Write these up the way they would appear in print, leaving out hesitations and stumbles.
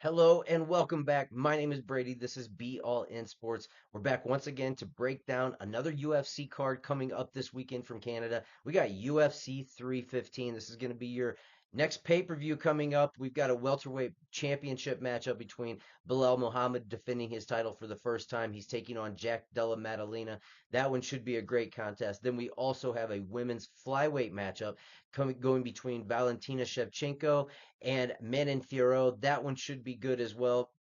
Hello and welcome back. My name is Brady. This is Be All In Sports. We're back once again to break down another UFC card coming up this weekend from Canada. We got UFC 315. This is going to be your next pay-per-view coming up. We've got a welterweight championship matchup between Bilal Muhammad defending his title for the first time. He's taking on Della Maddalena. That one should be a great contest. Then we also have a women's flyweight matchup going between Valentina Shevchenko and Manon Fiorot. That one should be good as well.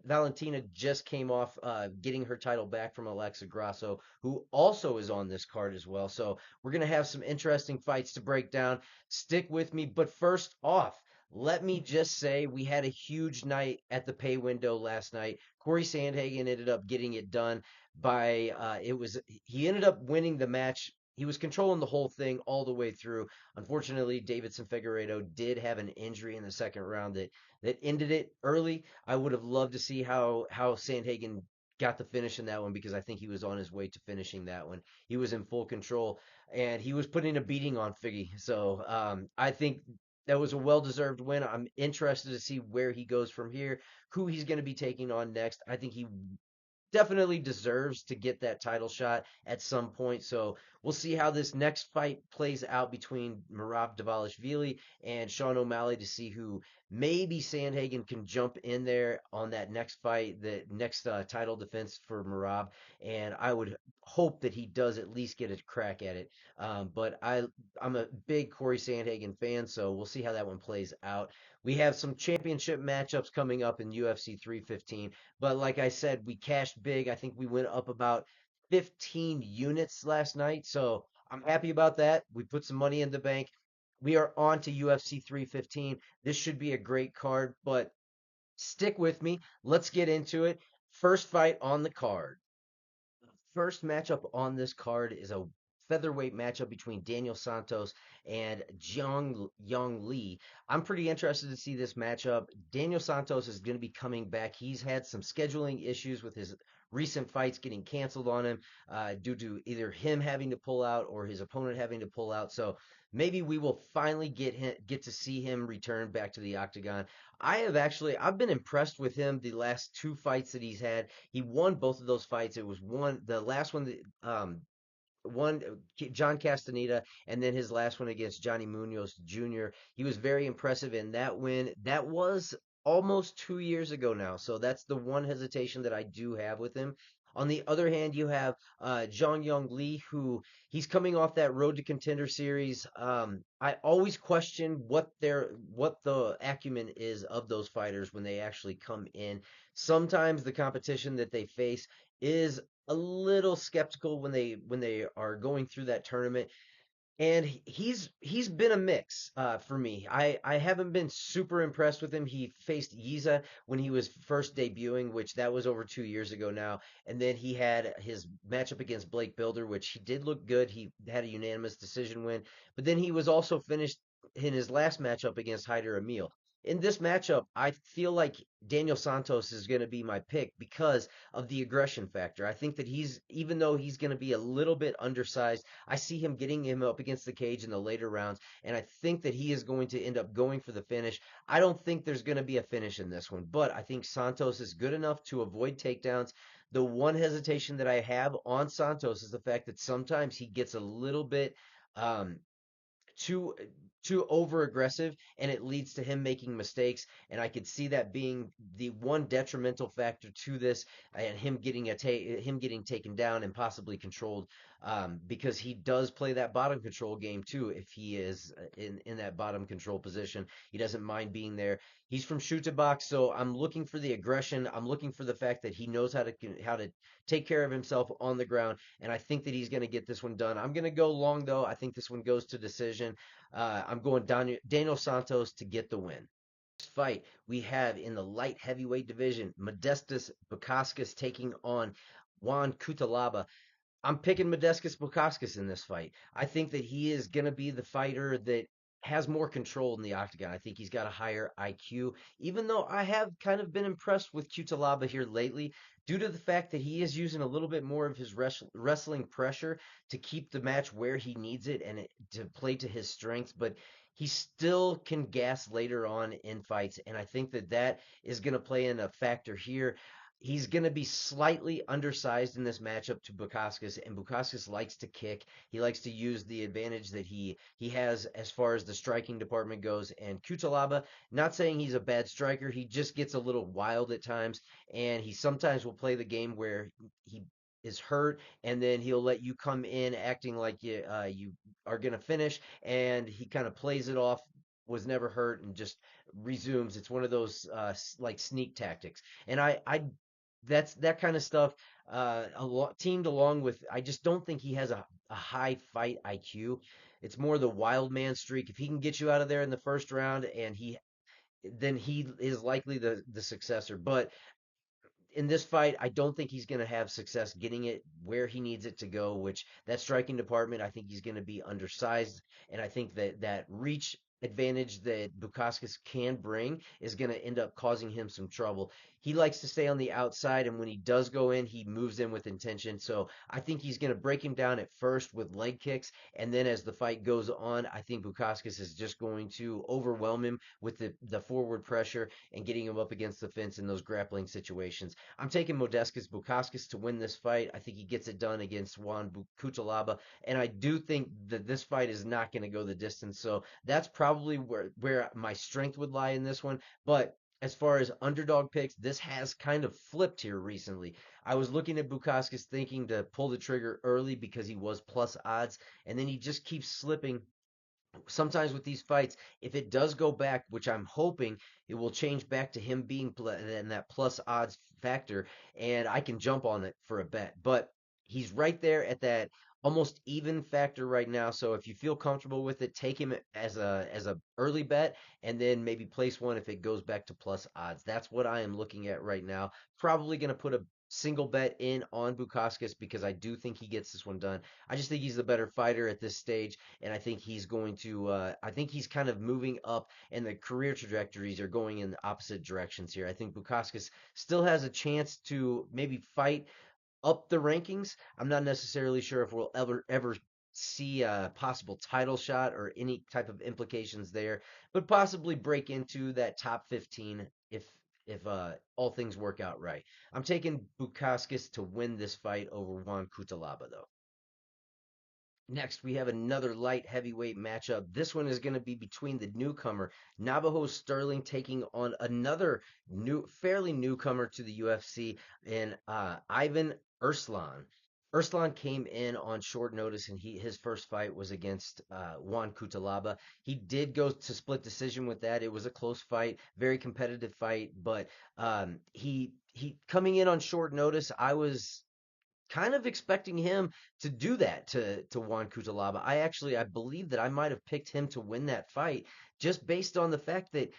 Valentina just came off getting her title back from Alexa Grasso, who also is on this card as well. So we're going to have some interesting fights to break down. Stick with me. But first off, let me just say we had a huge night at the pay window last night. Corey Sandhagen ended up getting it done by he ended up winning the match. He was controlling the whole thing all the way through. Unfortunately, Davidson Figueiredo did have an injury in the second round that ended it early. I would have loved to see how Sandhagen got the finish in that one because I think he was on his way to finishing that one. He was in full control and he was putting a beating on Figgy. So I think that was a well-deserved win. I'm interested to see where he goes from here, who he's going to be taking on next. I think he definitely deserves to get that title shot at some point. So we'll see how this next fight plays out between Merab Dvalishvili and Sean O'Malley to see who maybe Sandhagen can jump in there on that next fight, the next title defense for Merab. And I would hope that he does at least get a crack at it. But I'm a big Corey Sandhagen fan, so we'll see how that one plays out. We have some championship matchups coming up in UFC 315. But like I said, we cashed big. I think we went up about 15 units last night. So I'm happy about that. We put some money in the bank. We are on to UFC 315. This should be a great card, but stick with me. Let's get into it. First fight on the card. First matchup on this card is a featherweight matchup between Daniel Santos and Jiang Yong Lee. I'm pretty interested to see this matchup. Daniel Santos is going to be coming back. He's had some scheduling issues with his recent fights getting canceled on him due to either him having to pull out or his opponent having to pull out. So maybe we will finally get to see him return back to the octagon. I've been impressed with him the last two fights that he's had. He won both of those fights. It was the last one that one John Castaneda, and then his last one against Johnny Munoz Jr. He was very impressive in that win. That was almost 2 years ago now, so that's the one hesitation that I do have with him. On the other hand, you have Zhang Yong Lee, who he's coming off that Road to Contender series. I always question what the acumen is of those fighters when they actually come in. Sometimes the competition that they face is a little skeptical when they are going through that tournament. And he's been a mix for me. I haven't been super impressed with him. He faced Yiza when he was first debuting, which that was over 2 years ago now. And then he had his matchup against Blake Builder, which he did look good. He had a unanimous decision win. But then he was also finished in his last matchup against Hyder Emil. In this matchup, I feel like Daniel Santos is going to be my pick because of the aggression factor. I think that even though he's going to be a little bit undersized, I see him getting him up against the cage in the later rounds, and I think that he is going to end up going for the finish. I don't think there's going to be a finish in this one, but I think Santos is good enough to avoid takedowns. The one hesitation that I have on Santos is the fact that sometimes he gets a little bit um, too over aggressive and it leads to him making mistakes, and I could see that being the one detrimental factor to this, and him getting taken down and possibly controlled, because he does play that bottom control game too. If he is in that bottom control position, he doesn't mind being there. He's from shoot to box, so I'm looking for the aggression. I'm looking for the fact that he knows how to take care of himself on the ground, and I think that he's going to get this one done. I'm going to go long, though. I think this one goes to decision. I'm going Daniel Santos to get the win. Next fight we have in the light heavyweight division, Modestas Bukauskas taking on Juan Cutelaba. I'm picking Modestas Bukauskas in this fight. I think that he is going to be the fighter that has more control in the octagon. I think he's got a higher IQ, even though I have kind of been impressed with Cutelaba here lately due to the fact that he is using a little bit more of his wrestling pressure to keep the match where he needs it and to play to his strengths. But he still can gas later on in fights, and I think that that is going to play in a factor here. He's going to be slightly undersized in this matchup to Bukaskas, and Bukaskas likes to kick. He likes to use the advantage that he has as far as the striking department goes. And Kutalaba, not saying he's a bad striker, he just gets a little wild at times, and he sometimes will play the game where he is hurt, and then he'll let you come in acting like you are gonna finish, and he kind of plays it off, was never hurt, and just resumes. It's one of those like sneak tactics, and I that's that kind of stuff. Teamed along with, I just don't think he has a high fight IQ. It's more the wild man streak. If he can get you out of there in the first round, and then he is likely the successor. But in this fight, I don't think he's going to have success getting it where he needs it to go, which that striking department, I think he's going to be undersized. And I think that that reach advantage that Bukaskas can bring is going to end up causing him some trouble. He likes to stay on the outside, and when he does go in, he moves in with intention. So I think he's going to break him down at first with leg kicks, and then as the fight goes on, I think Bukaskas is just going to overwhelm him with the forward pressure and getting him up against the fence in those grappling situations. I'm taking Modestas Bukauskas to win this fight. I think he gets it done against Juan Cutelaba, and I do think that this fight is not going to go the distance. So that's probably where my strength would lie in this one. But as far as underdog picks, this has kind of flipped here recently. I was looking at Bukauskas thinking to pull the trigger early because he was plus odds, and then he just keeps slipping sometimes with these fights, if it does go back, which I'm hoping, it will change back to him being in that plus odds factor, and I can jump on it for a bet. But he's right there at that almost even factor right now. So if you feel comfortable with it, take him as a early bet, and then maybe place one if it goes back to plus odds. That's what I am looking at right now. Probably going to put a single bet in on Bukaskas because I do think he gets this one done. I just think he's the better fighter at this stage, and I think he's going to. I think he's kind of moving up, and the career trajectories are going in the opposite directions here. I think Bukaskas still has a chance to maybe fight up the rankings. I'm not necessarily sure if we'll ever see a possible title shot or any type of implications there, but possibly break into that top 15 if all things work out right. I'm taking Bukaskas to win this fight over Juan Cutelaba though. Next, we have another light heavyweight matchup. This one is going to be between the newcomer Navajo Sterling taking on another fairly newcomer to the UFC, and Ivan Erslan. Erslan came in on short notice, and his first fight was against Juan Cutelaba. He did go to split decision with that. It was a close fight, very competitive fight, but he coming in on short notice. I was kind of expecting him to do that to Juan Cutelaba. I believe that I might have picked him to win that fight just based on the fact that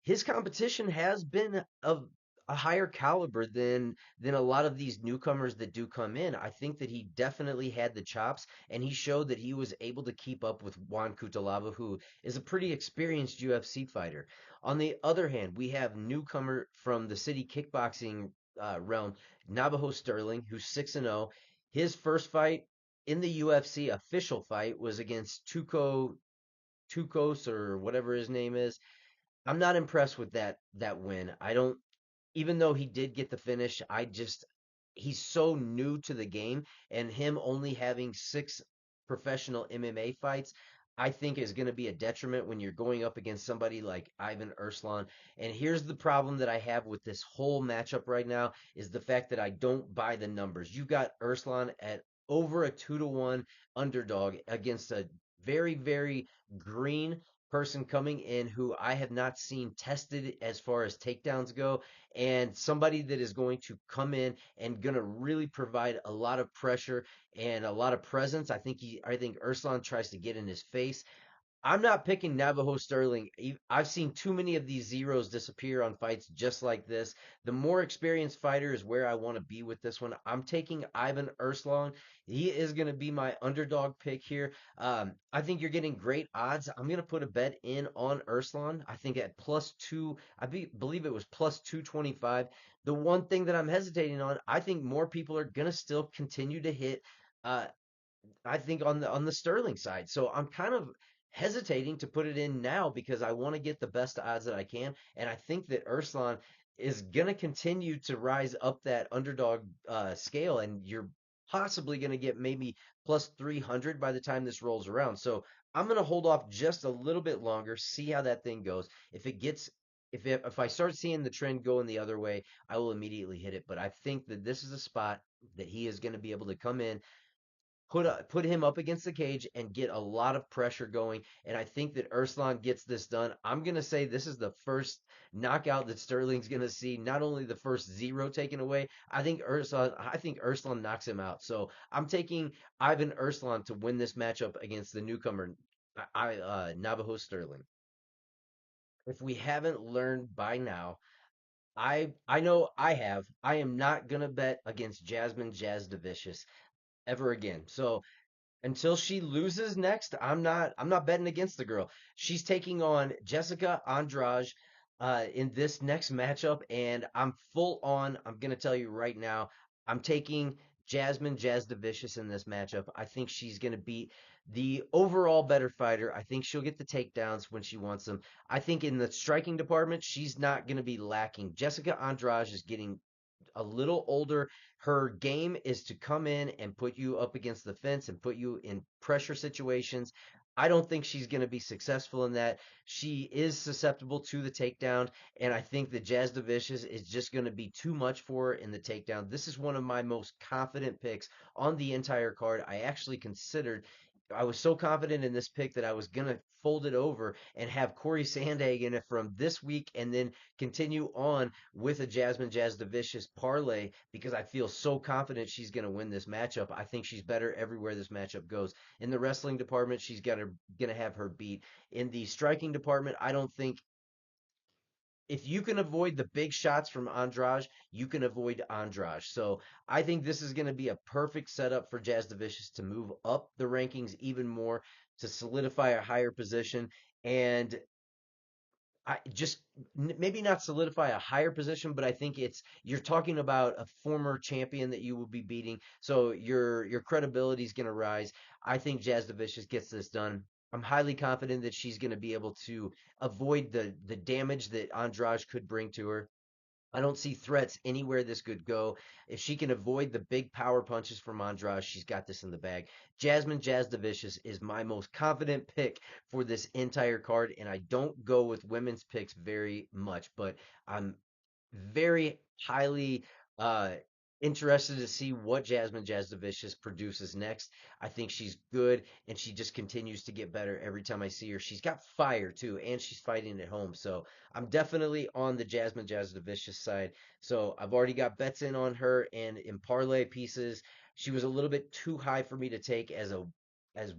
his competition has been of a higher caliber than a lot of these newcomers that do come in. I think that he definitely had the chops, and he showed that he was able to keep up with Juan Cutelaba, who is a pretty experienced UFC fighter. On the other hand, we have newcomer from the city kickboxing realm, Navajo Sterling, who's 6-0. His first fight in the UFC official fight was against Tukos or whatever his name is. I'm not impressed with that win. I don't, even though he did get the finish, he's so new to the game, and him only having six professional MMA fights, I think is going to be a detriment when you're going up against somebody like Ivan Erslan. And here's the problem that I have with this whole matchup right now is the fact that I don't buy the numbers. You got Erslan at over a 2-1 underdog against a very green person coming in who I have not seen tested as far as takedowns go, and somebody that is going to come in and going to really provide a lot of pressure and a lot of presence. I think Urslan tries to get in his face. I'm not picking Navajo Sterling. I've seen too many of these zeros disappear on fights just like this. The more experienced fighter is where I want to be with this one. I'm taking Ivan Erslan. He is going to be my underdog pick here. I think you're getting great odds. I'm going to put a bet in on Erslan. I think at plus two, believe it was plus 225. The one thing that I'm hesitating on, I think more people are going to still continue to hit. Uh, I think on the Sterling side. So I'm kind of hesitating to put it in now because I want to get the best odds that I can. And I think that Urslan is going to continue to rise up that underdog scale, and you're possibly going to get maybe plus 300 by the time this rolls around. So I'm going to hold off just a little bit longer, see how that thing goes. If it gets if I start seeing the trend going the other way, I will immediately hit it. But I think that this is a spot that he is going to be able to come in, put him up against the cage and get a lot of pressure going. And I think that Urslan gets this done. I'm gonna say this is the first knockout that Sterling's gonna see. Not only the first zero taken away, I think Urslan knocks him out. So I'm taking Ivan Urslan to win this matchup against the newcomer, Navajo Sterling. If we haven't learned by now, I know I have. I am not gonna bet against Jasmine Jasdavicius ever again. So until she loses next, I'm not betting against the girl. She's taking on Jessica Andrade in this next matchup, and I'm full on. I'm gonna tell you right now, I'm taking Jasmine Jasdavicius in this matchup. I think she's gonna beat the overall better fighter. I think she'll get the takedowns when she wants them. I think in the striking department, she's not gonna be lacking. Jessica Andrade is getting a little older. Her game is to come in and put you up against the fence and put you in pressure situations. I don't think she's going to be successful in that. She is susceptible to the takedown, and I think that Jazz Vicious is just going to be too much for her in the takedown. This is one of my most confident picks on the entire card. I was so confident in this pick that I was going to fold it over and have Corey Sandhagen in it from this week and then continue on with a Jasmine Jasdavicius parlay because I feel so confident she's going to win this matchup. I think she's better everywhere this matchup goes. In the wrestling department, she's going to have her beat. In the striking department, I don't think if you can avoid the big shots from Andrade, you can avoid Andrade. So I think this is going to be a perfect setup for Jasdavicius to move up the rankings even more, to solidify a higher position, and I just maybe not solidify a higher position, but I think it's you're talking about a former champion that you will be beating, so your credibility is going to rise. I think Jazz Vicious gets this done. I'm highly confident that she's going to be able to avoid the damage that Andrade could bring to her. I don't see threats anywhere this could go. If she can avoid the big power punches from Andrade, she's got this in the bag. Jasmine Jasdavicius is my most confident pick for this entire card, and I don't go with women's picks very much, but I'm very highly interested to see what Jasmine Jasdavicius produces next. I think she's good, and she just continues to get better every time I see her. She's got fire too, and she's fighting at home. So I'm definitely on the Jasmine Jasdavicius side. So I've already got bets in on her, and in parlay pieces, she was a little bit too high for me to take as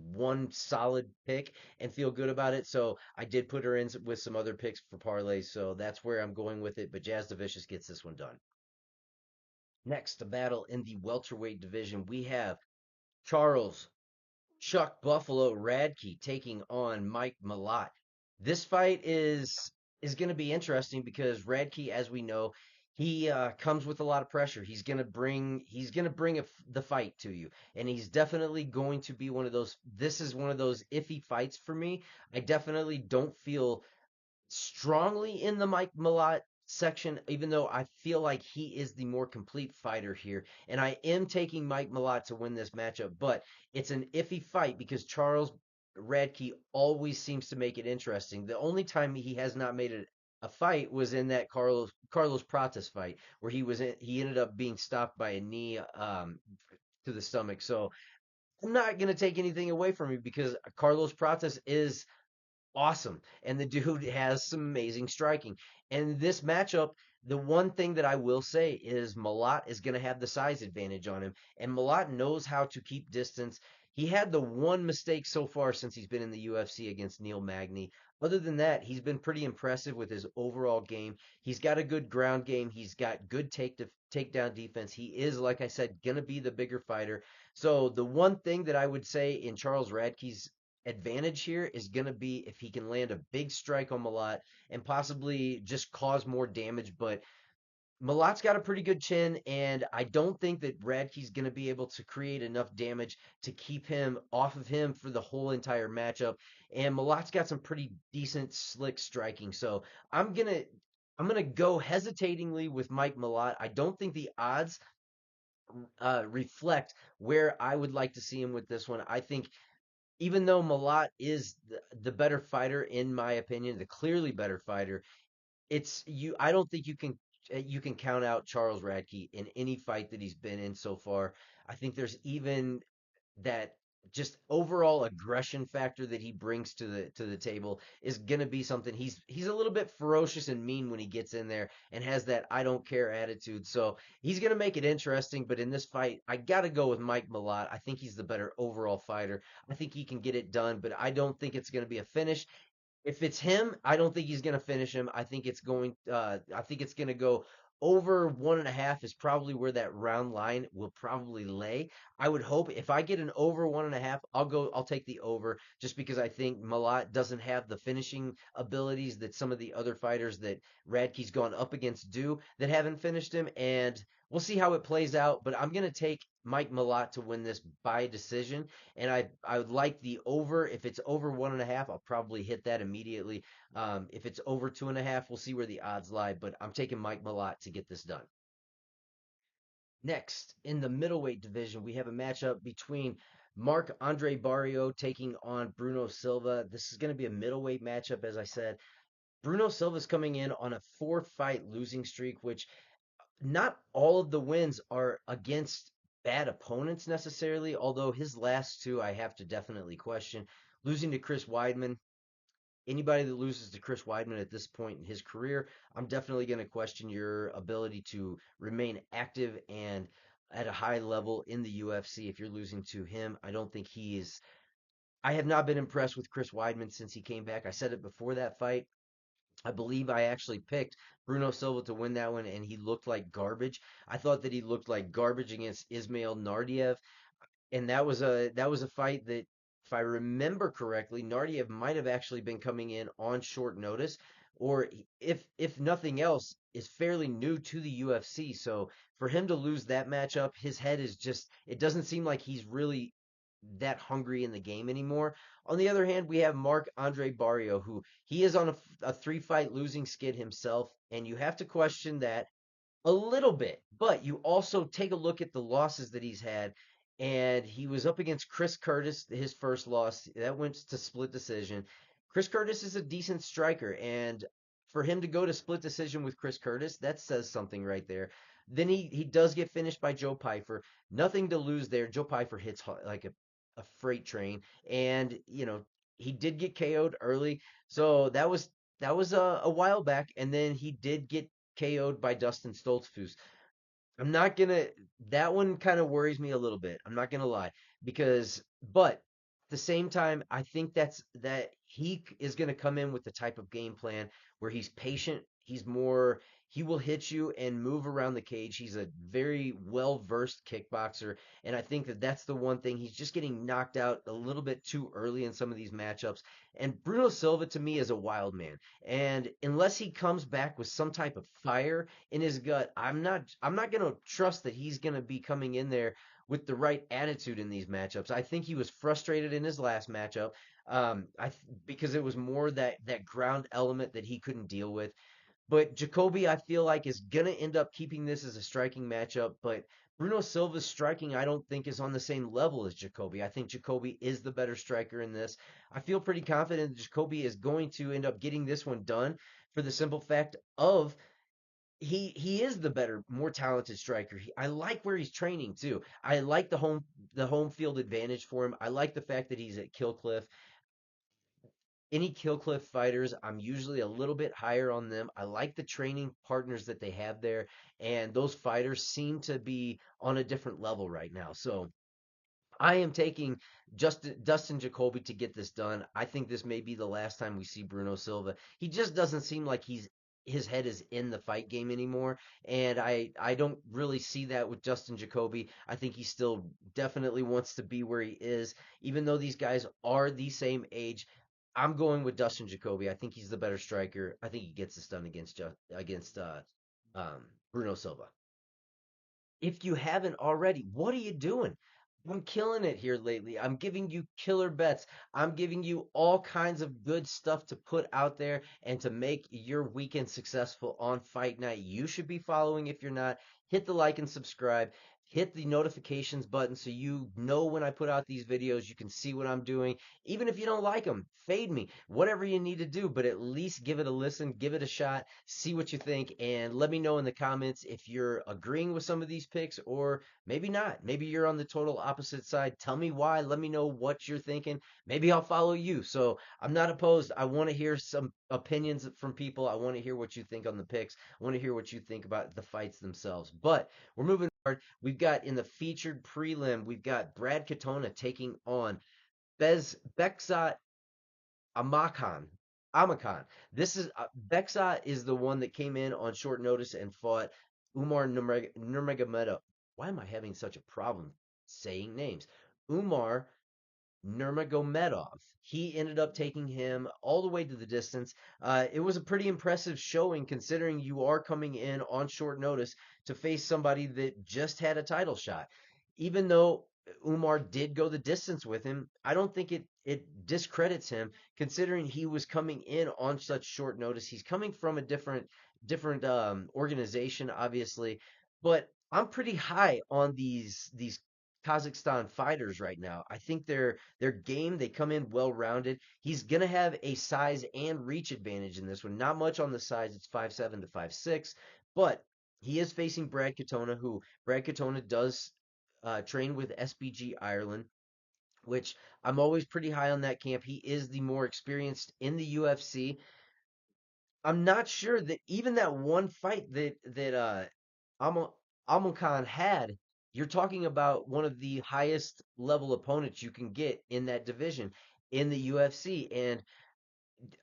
one solid pick and feel good about it. So I did put her in with some other picks for parlays. So that's where I'm going with it. But Jazz Vicious gets this one done. Next, the battle in the welterweight division, we have Charles Chuck Buffalo Radke taking on Mike Malott. This fight is going to be interesting because Radke, as we know, he comes with a lot of pressure. He's gonna bring the fight to you, and he's definitely going to be one of those. This is one of those iffy fights for me. I definitely don't feel strongly in the Mike Malott section, even though I feel like he is the more complete fighter here. And I am taking Mike Malott to win this matchup, but it's an iffy fight because Charles Radke always seems to make it interesting. The only time he has not made it a fight was in that Carlos Prates fight where he ended up being stopped by a knee to the stomach. So I'm not going to take anything away from you because Carlos Prates is awesome. And the dude has some amazing striking. And this matchup, the one thing that I will say is Malott is going to have the size advantage on him. And Malott knows how to keep distance. He had the one mistake so far since he's been in the UFC against Neil Magny. Other than that, he's been pretty impressive with his overall game. He's got a good ground game. He's got good takedown defense. He is, like I said, going to be the bigger fighter. So the one thing that I would say in Charles Radke's advantage here is going to be if he can land a big strike on Malott and possibly just cause more damage. But Malat's got a pretty good chin, and I don't think that Radke's going to be able to create enough damage to keep him off of him for the whole entire matchup. And Malat's got some pretty decent, slick striking. So I'm gonna I'm gonna go hesitatingly with Mike Malat. I don't think the odds reflect where I would like to see him with this one. I think even though Malat is the better fighter, in my opinion, the clearly better fighter, it's you. I don't think you can count out Charles Radke in any fight that he's been in so far. I think there's even that just overall aggression factor that he brings to the table is going to be something. He's a little bit ferocious and mean when he gets in there and has that I don't care attitude. So he's going to make it interesting, but in this fight I got to go with Mike Malott. I think he's the better overall fighter. I think he can get it done, but I don't think it's going to be a finish. If it's him, I don't think he's going to finish him. I think it's going to go over 1.5 is probably where that round line will probably lay. I would hope if I get an over 1.5, I'll take the over just because I think Malat doesn't have the finishing abilities that some of the other fighters that Radke's gone up against do that haven't finished him. And we'll see how it plays out. But I'm going to take Mike Malat to win this by decision. And I would like the over. If it's over 1.5, I'll probably hit that immediately. If it's over 2.5, we'll see where the odds lie. But I'm taking Mike Malott to get this done. Next, in the middleweight division, we have a matchup between Mark Andre Barrio taking on Bruno Silva. This is going to be a middleweight matchup, as I said. Bruno Silva's coming in on a 4 fight losing streak, which not all of the wins are against bad opponents necessarily, although his last two I have to definitely question. Losing to Chris Weidman, anybody that loses to Chris Weidman at this point in his career, I'm definitely going to question your ability to remain active and at a high level in the UFC if you're losing to him. I don't think he is. I have not been impressed with Chris Weidman since he came back. I said it before that fight. I believe I actually picked Bruno Silva to win that one, and he looked like garbage. I thought that he looked like garbage against Ismail Nardiev, and that was a fight that, if I remember correctly, Nardiev might have actually been coming in on short notice, or if nothing else, is fairly new to the UFC. So for him to lose that matchup, his head is just it doesn't seem like he's really that hungry in the game anymore. On the other hand, we have Mark Andre Barrio, who he is on a 3 fight losing skid himself, and you have to question that a little bit, but you also take a look at the losses that he's had, and he was up against Chris Curtis, his first loss. That went to split decision. Chris Curtis is a decent striker, and for him to go to split decision with Chris Curtis, that says something right there. Then he does get finished by Joe Pyfer. Nothing to lose there. Joe Pyfer hits like a freight train, and he did get KO'd early, so that was a while back, and then he did get KO'd by Dustin Stoltzfus. I'm not gonna. That one kind of worries me a little bit. I'm not gonna lie but at the same time, I think that he is gonna come in with the type of game plan where he's patient. He will hit you and move around the cage. He's a very well versed kickboxer, and I think that that's the one thing. He's just getting knocked out a little bit too early in some of these matchups. And Bruno Silva to me is a wild man, and unless he comes back with some type of fire in his gut, I'm not going to trust that he's going to be coming in there with the right attitude in these matchups. I think he was frustrated in his last matchup, because it was more that ground element that he couldn't deal with. But Jacoby, I feel like, is going to end up keeping this as a striking matchup. But Bruno Silva's striking, I don't think, is on the same level as Jacoby. I think Jacoby is the better striker in this. I feel pretty confident that Jacoby is going to end up getting this one done for the simple fact of he is the better, more talented striker. I like where he's training too. I like the home field advantage for him. I like the fact that he's at Kill Cliff. Any Kill Cliff fighters, I'm usually a little bit higher on them. I like the training partners that they have there, and those fighters seem to be on a different level right now. So I am taking Dustin Jacoby to get this done. I think this may be the last time we see Bruno Silva. He just doesn't seem like his head is in the fight game anymore, and I don't really see that with Dustin Jacoby. I think he still definitely wants to be where he is, even though these guys are the same age. I'm going with Dustin Jacoby. I think he's the better striker. I think he gets this done against Bruno Silva. If you haven't already, what are you doing? I'm killing it here lately. I'm giving you killer bets. I'm giving you all kinds of good stuff to put out there and to make your weekend successful on fight night. You should be following if you're not. Hit the like and subscribe. Hit the notifications button so you know when I put out these videos. You can see what I'm doing. Even if you don't like them, fade me. Whatever you need to do, but at least give it a listen, give it a shot, see what you think, and let me know in the comments if you're agreeing with some of these picks or maybe not. Maybe you're on the total opposite side. Tell me why. Let me know what you're thinking. Maybe I'll follow you. So I'm not opposed. I want to hear some opinions from people. I want to hear what you think on the picks. I want to hear what you think about the fights themselves. But we're moving forward. We've got in the featured prelim, we've got Brad Katona taking on Bekzat Amakan. Amakan. This is Bekzat is the one that came in on short notice and fought Umar Nurmagomedov. Why am I having such a problem saying names? Umar Nurmagomedov. He ended up taking him all the way to the distance. It was a pretty impressive showing considering you are coming in on short notice to face somebody that just had a title shot. Even though Umar did go the distance with him, I don't think it discredits him considering he was coming in on such short notice. He's coming from a different organization, obviously, but I'm pretty high on these Kazakhstan fighters right now. I think their game, they come in well rounded. He's gonna have a size and reach advantage in this one. Not much on the size, it's 5'7" to 5'6", but he is facing Brad Katona, who Brad Katona does train with SBG Ireland, which I'm always pretty high on that camp. He is the more experienced in the UFC. I'm not sure that even that one fight that Amo Khan had, you're talking about one of the highest level opponents you can get in that division in the UFC. And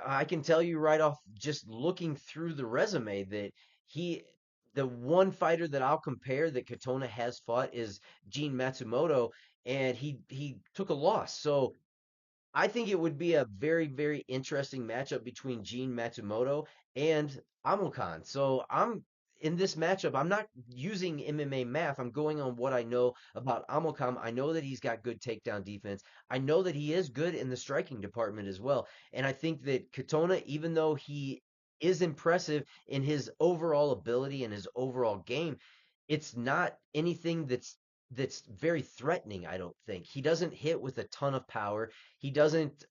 I can tell you right off just looking through the resume that he the one fighter that I'll compare that Katona has fought is Gene Matsumoto, and he took a loss. So I think it would be a very, very interesting matchup between Gene Matsumoto and Amulkan. So I'm in this matchup, I'm not using MMA math. I'm going on what I know about Amulkan. I know that he's got good takedown defense. I know that he is good in the striking department as well. And I think that Katona, even though he is impressive in his overall ability and his overall game, it's not anything that's very threatening, I don't think. He doesn't hit with a ton of power. He doesn't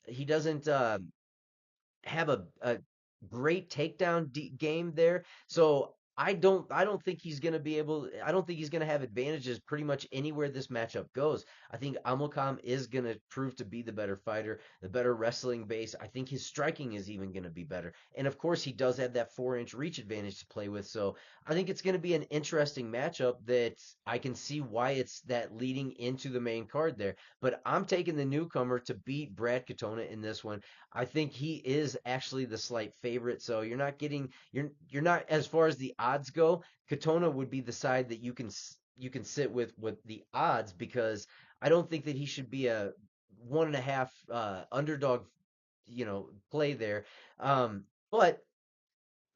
have a great takedown game there. So I don't think he's going to be able I don't think he's going to have advantages pretty much anywhere this matchup goes. I think Amokam is going to prove to be the better fighter, the better wrestling base. I think his striking is even going to be better. And of course he does have that 4-inch reach advantage to play with. So I think it's going to be an interesting matchup that I can see why it's that leading into the main card there. But I'm taking the newcomer to beat Brad Katona in this one. I think he is actually the slight favorite. So you're not as far as the odds go. Katona would be the side that you can sit with the odds because I don't think that he should be a 1.5 underdog, play there. But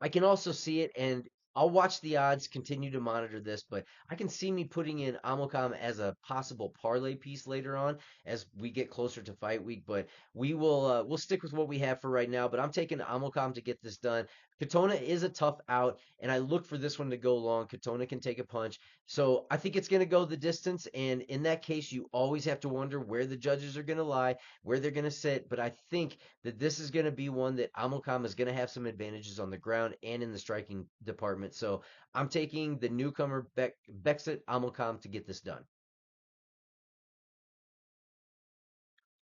I can also see it, and I'll watch the odds, continue to monitor this, but I can see me putting in Amokam as a possible parlay piece later on as we get closer to fight week. But we'll stick with what we have for right now. But I'm taking Amokam to get this done. Katona is a tough out, and I look for this one to go long. Katona can take a punch, so I think it's going to go the distance. And in that case, you always have to wonder where the judges are going to lie, where they're going to sit. But I think that this is going to be one that Amokam is going to have some advantages on the ground and in the striking department. So I'm taking the newcomer Bexit Amokam to get this done.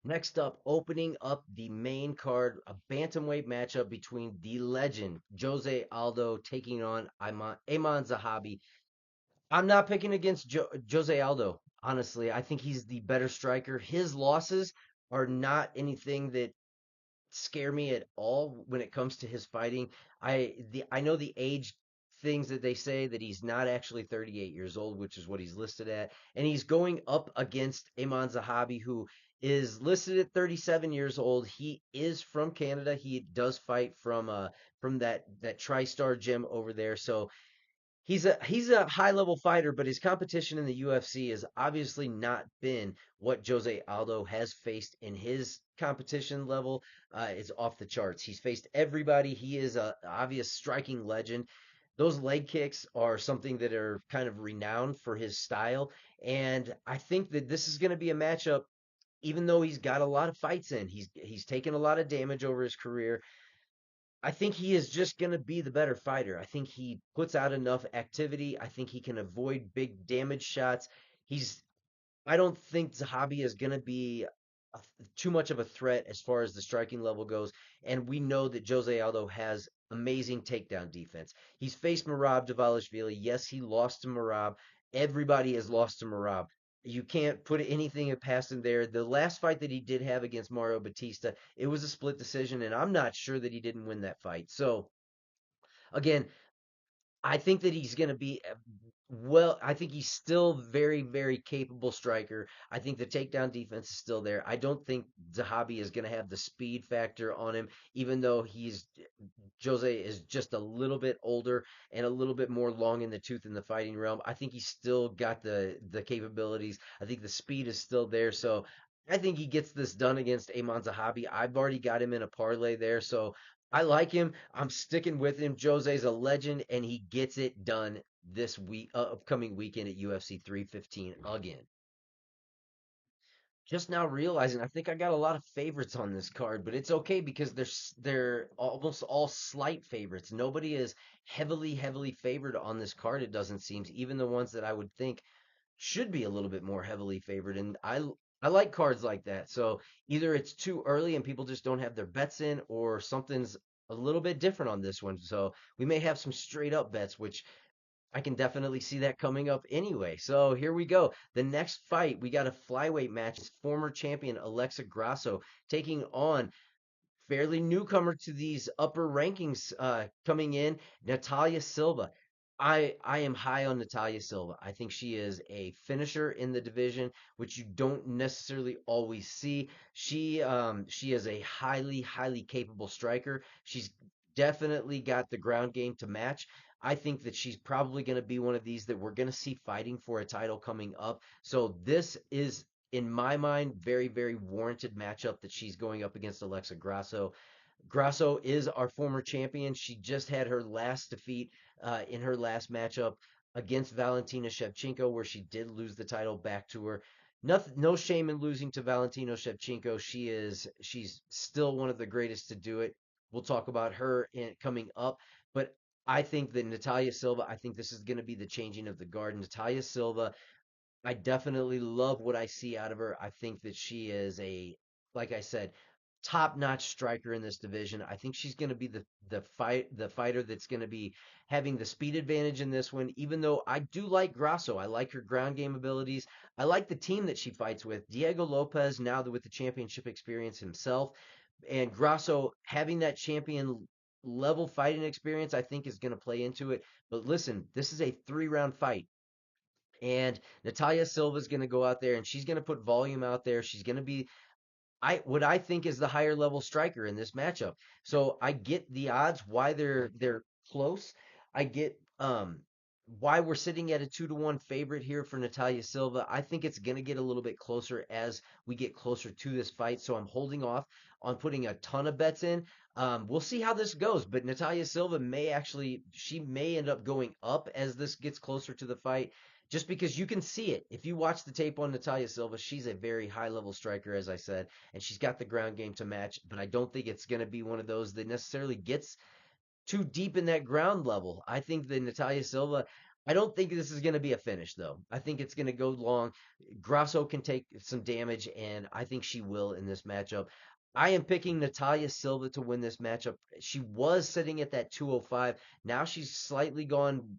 Next up, opening up the main card, a bantamweight matchup between the legend Jose Aldo taking on Ayman Zahabi. I'm not picking against Jose Aldo. Honestly, I think he's the better striker. His losses are not anything that scare me at all when it comes to his fighting. I know the age things that they say that he's not actually 38 years old, which is what he's listed at, and he's going up against Iman Zahabi, who is listed at 37 years old. He is from Canada. He does fight from that TriStar gym over there. So He's a high level fighter, but his competition in the UFC has obviously not been what Jose Aldo has faced in his competition level. Is off the charts. He's faced everybody. He is a obvious striking legend. Those leg kicks are something that are kind of renowned for his style, and I think that this is going to be a matchup. Even though he's got a lot of fights in, he's taken a lot of damage over his career. I think he is just going to be the better fighter. I think he puts out enough activity. I think he can avoid big damage shots. He's I don't think Zahabi is going to be too much of a threat as far as the striking level goes. And we know that Jose Aldo has amazing takedown defense. He's faced Merab Dvalishvili. Yes, he lost to Merab. Everybody has lost to Merab. You can't put anything past him there. The last fight that he did have against Mario Batista, it was a split decision, and I'm not sure that he didn't win that fight. So, again, I think that he's going to be I think he's still very, very capable striker. I think the takedown defense is still there. I don't think Zahabi is going to have the speed factor on him, even though he's Jose is just a little bit older and a little bit more long in the tooth in the fighting realm. I think he's still got the capabilities. I think the speed is still there. So I think he gets this done against Amon Zahabi. I've already got him in a parlay there, so I like him. I'm sticking with him. Jose's a legend, and he gets it done this week, upcoming weekend at UFC 315 again. Just now realizing I think I got a lot of favorites on this card, but it's okay because they're almost all slight favorites. Nobody is heavily favored on this card, it doesn't seem, even the ones that I would think should be a little bit more heavily favored. And I like cards like that. So either it's too early and people just don't have their bets in, or something's a little bit different on this one. So we may have some straight up bets, which I can definitely see that coming up anyway. So here we go. The next fight, we got a flyweight match. It's former champion Alexa Grasso taking on fairly newcomer to these upper rankings, coming in, Natalia Silva. I am high on Natalia Silva. I think she is a finisher in the division, which you don't necessarily always see. She is a highly capable striker. She's definitely got the ground game to match. I think that she's probably going to be one of these that we're going to see fighting for a title coming up. So this is, in my mind, very warranted matchup that she's going up against Alexa Grasso. Grasso is our former champion. She just had her last defeat, in her last matchup against Valentina Shevchenko, where she did lose the title back to her. Nothing, no shame in losing to Valentina Shevchenko. She's still one of the greatest to do it. We'll talk about her coming up, but I think that Natalia Silva. I think this is going to be the changing of the guard. Natalia Silva, I definitely love what I see out of her. I think that she is like I said, top-notch striker in this division. I think she's going to be the fighter that's going to be having the speed advantage in this one. Even though I do like Grasso, I like her ground game abilities. I like the team that she fights with. Diego Lopez, now with the championship experience himself, and Grasso having that champion level fighting experience, I think is going to play into it. But listen, this is a 3-round fight. And Natalia Silva is going to go out there and she's going to put volume out there. She's going to be what I think is the higher level striker in this matchup. So I get the odds why they're close. I get why we're sitting at a 2-1 favorite here for Natalia Silva. I think it's gonna get a little bit closer as we get closer to this fight. So I'm holding off on putting a ton of bets in. We'll see how this goes, but Natalia Silva she may end up going up as this gets closer to the fight, just because you can see it. If you watch the tape on Natalia Silva, she's a very high level striker, as I said, and she's got the ground game to match, but I don't think it's going to be one of those that necessarily gets too deep in that ground level. I think that Natalia Silva, I don't think this is going to be a finish, though. I think it's going to go long. Grasso can take some damage, and I think she will in this matchup. I am picking Natalia Silva to win this matchup. She was sitting at that 205. Now she's slightly gone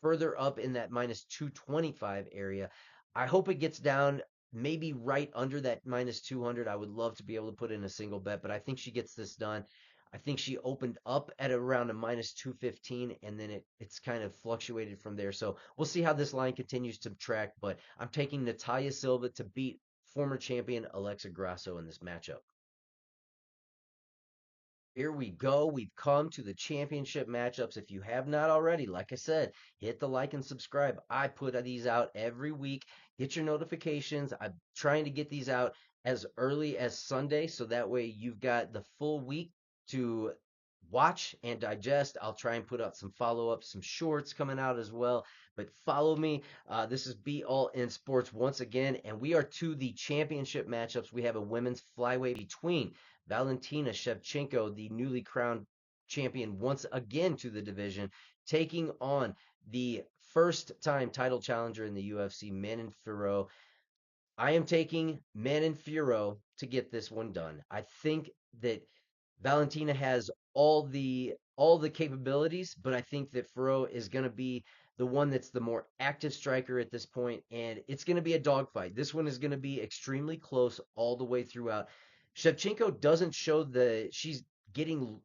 further up in that minus 225 area. I hope it gets down maybe right under that minus 200. I would love to be able to put in a single bet, but I think she gets this done. I think she opened up at around a minus 215, and then it's kind of fluctuated from there. So we'll see how this line continues to track, but I'm taking Natalia Silva to beat former champion Alexa Grasso in this matchup. Here we go. We've come to the championship matchups. If you have not already, like I said, hit the like and subscribe. I put these out every week. Get your notifications. I'm trying to get these out as early as Sunday so that way you've got the full week to watch and digest. I'll try and put out some follow ups, some shorts coming out as well. But follow me. This is Be All in Sports once again, and we are to the championship matchups. We have a women's flyweight between Valentina Shevchenko, the newly crowned champion once again to the division, taking on the first time title challenger in the UFC, Manon Fiorot. I am taking Manon Fiorot to get this one done. I think that Valentina has all the capabilities, but I think that Furrow is going to be the one that's the more active striker at this point, and it's going to be a dogfight. This one is going to be extremely close all the way throughout. Shevchenko doesn't show the she's getting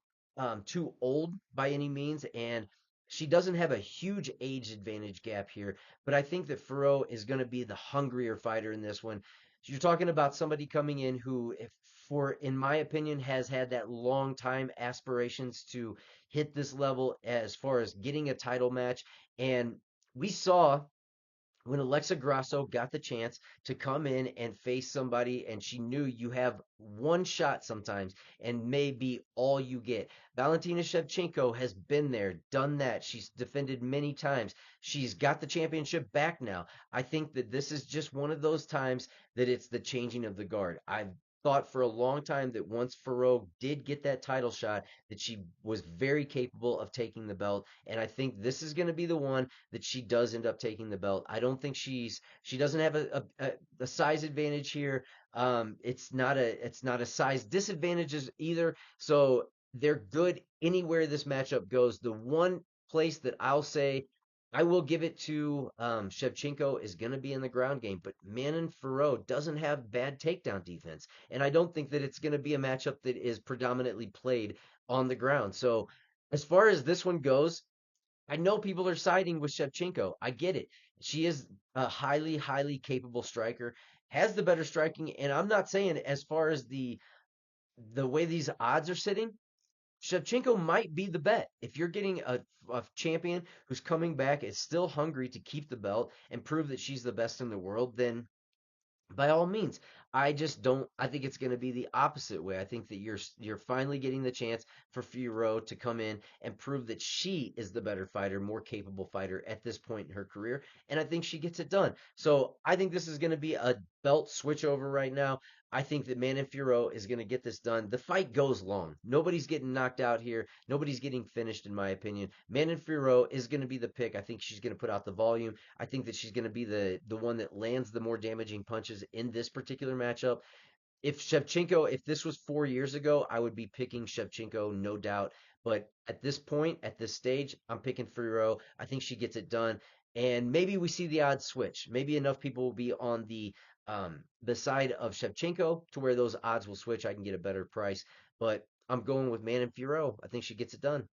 too old by any means, and she doesn't have a huge age advantage gap here. But I think that Furrow is going to be the hungrier fighter in this one. You're talking about somebody coming in who, if for in my opinion, has had that long time aspirations to hit this level as far as getting a title match. And we saw when Alexa Grasso got the chance to come in and face somebody, and she knew you have one shot sometimes and maybe all you get. Valentina Shevchenko has been there, done that. She's defended many times. She's got the championship back now. I think that this is just one of those times that it's the changing of the guard. I've thought for a long time that once Farouk did get that title shot, that she was very capable of taking the belt. And I think this is going to be the one that she does end up taking the belt. I don't think she doesn't have a size advantage here. It's not a size disadvantage either. So they're good anywhere this matchup goes. The one place that I'll say I will give it to Shevchenko is going to be in the ground game, but Manon Fiorot doesn't have bad takedown defense, and I don't think that it's going to be a matchup that is predominantly played on the ground. So as far as this one goes, I know people are siding with Shevchenko. I get it. She is a highly, highly capable striker, has the better striking, and I'm not saying as far as the way these odds are sitting, Shevchenko might be the bet. If you're getting a champion who's coming back, is still hungry to keep the belt and prove that she's the best in the world, then by all means. I just don't. I think it's going to be the opposite way. I think that you're finally getting the chance for Furo to come in and prove that she is the better fighter, more capable fighter at this point in her career, and I think she gets it done. So I think this is going to be a belt switch over right now. I think that Manon Furo is going to get this done. The fight goes long. Nobody's getting knocked out here. Nobody's getting finished, in my opinion. Manon Furo is going to be the pick. I think she's going to put out the volume. I think that she's going to be the one that lands the more damaging punches in this particular matchup. If this was 4 years ago, I would be picking Shevchenko, no doubt. But at this point, at this stage, I'm picking Furo. I think she gets it done. And maybe we see the odds switch. Maybe enough people will be on the side of Shevchenko to where those odds will switch. I can get a better price. But I'm going with Manon Furo. I think she gets it done.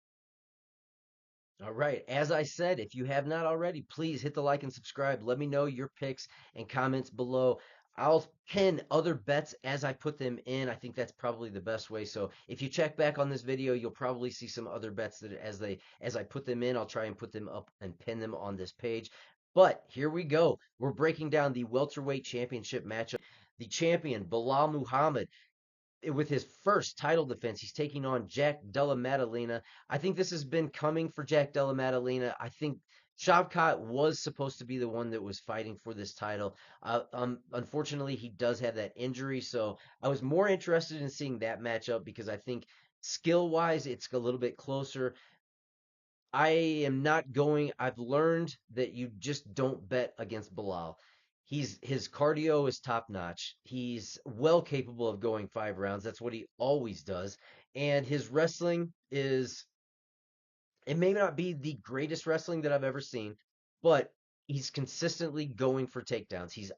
All right. As I said, if you have not already, please hit the like and subscribe. Let me know your picks and comments below. I'll pin other bets as I put them in. I think that's probably the best way. So if you check back on this video, you'll probably see some other bets that as I put them in, I'll try and put them up and pin them on this page. But here we go. We're breaking down the welterweight championship matchup. The champion, Bilal Muhammad, with his first title defense. He's taking on Jack Della Maddalena. I think this has been coming for Jack Della Maddalena. I think Shavkat was supposed to be the one that was fighting for this title. Unfortunately, he does have that injury, so I was more interested in seeing that matchup because I think skill wise, it's a little bit closer. I am not going. I've learned that you just don't bet against Bilal. His cardio is top notch. He's well capable of going 5 rounds. That's what he always does. And his wrestling is it may not be the greatest wrestling that I've ever seen, but he's consistently going for takedowns. He's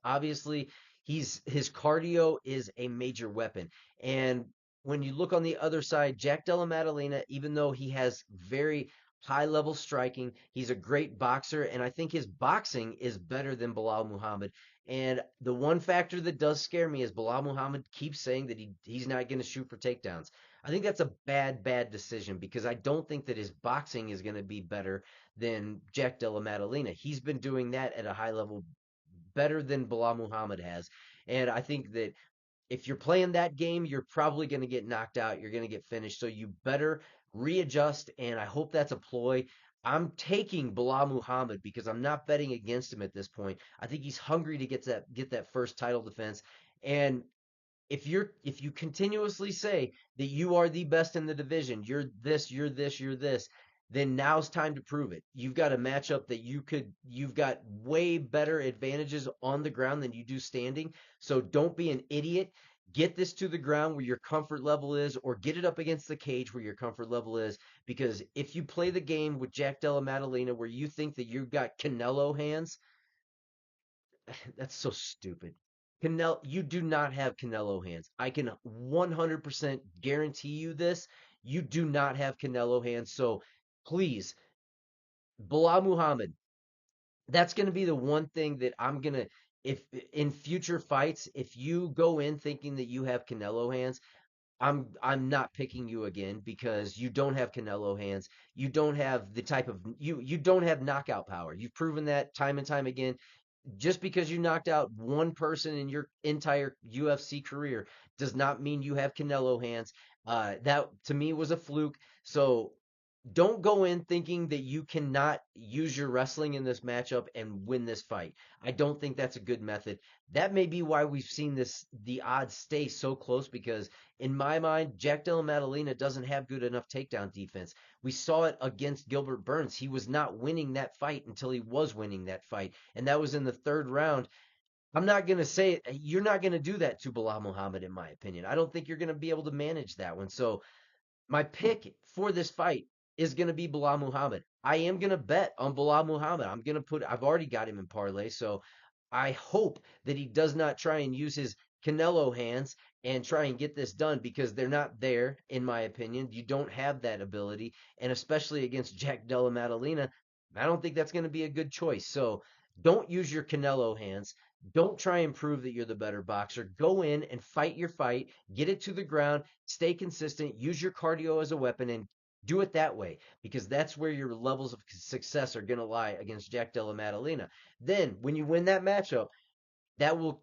his cardio is a major weapon. And when you look on the other side, Jack Della Maddalena, even though he has very high level striking, he's a great boxer, and I think his boxing is better than Bilal Muhammad. And the one factor that does scare me is Bilal Muhammad keeps saying that he's not going to shoot for takedowns. I think that's a bad, bad decision because I don't think that his boxing is going to be better than Jack Della Maddalena. He's been doing that at a high level better than Bilal Muhammad has. And I think that if you're playing that game, you're probably going to get knocked out. You're going to get finished. So you better readjust. And I hope that's a ploy. I'm taking Bilal Muhammad because I'm not betting against him at this point. I think he's hungry to get that first title defense. And if you continuously say that you are the best in the division, you're this, you're this, you're this, then now's time to prove it. You've got a matchup that you've got way better advantages on the ground than you do standing. So don't be an idiot. Get this to the ground where your comfort level is, or get it up against the cage where your comfort level is. Because if you play the game with Jack Della Maddalena where you think that you've got Canelo hands, that's so stupid. Canelo, you do not have Canelo hands. I can 100% guarantee you this. You do not have Canelo hands. So please, Bilal Muhammad, that's going to be the one thing that I'm going to, if in future fights, if you go in thinking that you have Canelo hands, I'm not picking you again because you don't have Canelo hands. You don't have the type of you don't have knockout power. You've proven that time and time again. Just because you knocked out one person in your entire UFC career does not mean you have Canelo hands. That to me was a fluke. So don't go in thinking that you cannot use your wrestling in this matchup and win this fight. I don't think that's a good method. That may be why we've seen the odds stay so close because in my mind, Jack Della Maddalena doesn't have good enough takedown defense. We saw it against Gilbert Burns. He was not winning that fight until he was winning that fight, and that was in the third round. I'm not going to say you're not going to do that to Bilal Muhammad, in my opinion. I don't think you're going to be able to manage that one. So my pick for this fight is going to be Bilal Muhammad. I am going to bet on Bilal Muhammad. I've already got him in parlay, so I hope that he does not try and use his Canelo hands and try and get this done because they're not there, in my opinion. You don't have that ability, and especially against Jack Della Maddalena, I don't think that's going to be a good choice. So don't use your Canelo hands. Don't try and prove that you're the better boxer. Go in and fight your fight, get it to the ground, stay consistent, use your cardio as a weapon, and do it that way because that's where your levels of success are going to lie against Jack Della Maddalena. Then, when you win that matchup, that will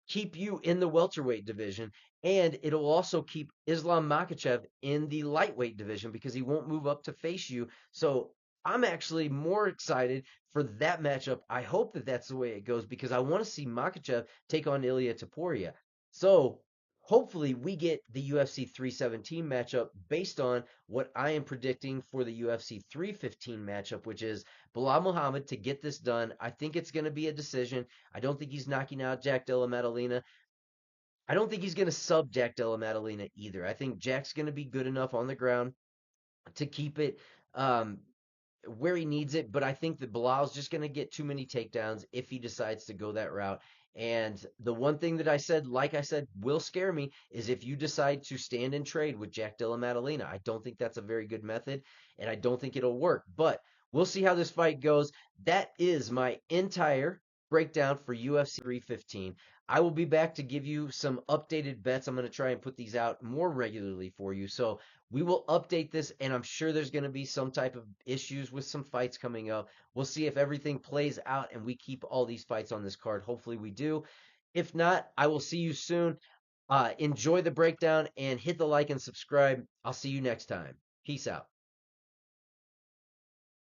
keep you in the welterweight division, and it'll also keep Islam Makhachev in the lightweight division because he won't move up to face you. So I'm actually more excited for that matchup. I hope that that's the way it goes because I want to see Makhachev take on Ilya Taporia. So hopefully we get the UFC 317 matchup based on what I am predicting for the UFC 315 matchup, which is Bilal Muhammad to get this done. I think it's going to be a decision. I don't think he's knocking out Jack Della Maddalena. I don't think he's going to sub Jack Della Maddalena either. I think Jack's going to be good enough on the ground to keep it um, where he needs it, but I think that Bilal's just going to get too many takedowns if he decides to go that route. And the one thing that I said, like I said, will scare me is if you decide to stand and trade with Jack Della Maddalena. I don't think that's a very good method, and I don't think it'll work. But we'll see how this fight goes. That is my entire breakdown for UFC 315. I will be back to give you some updated bets. I'm going to try and put these out more regularly for you. So we will update this, and I'm sure there's going to be some type of issues with some fights coming up. We'll see if everything plays out and we keep all these fights on this card. Hopefully, we do. If not, I will see you soon. Enjoy the breakdown and hit the like and subscribe. I'll see you next time. Peace out.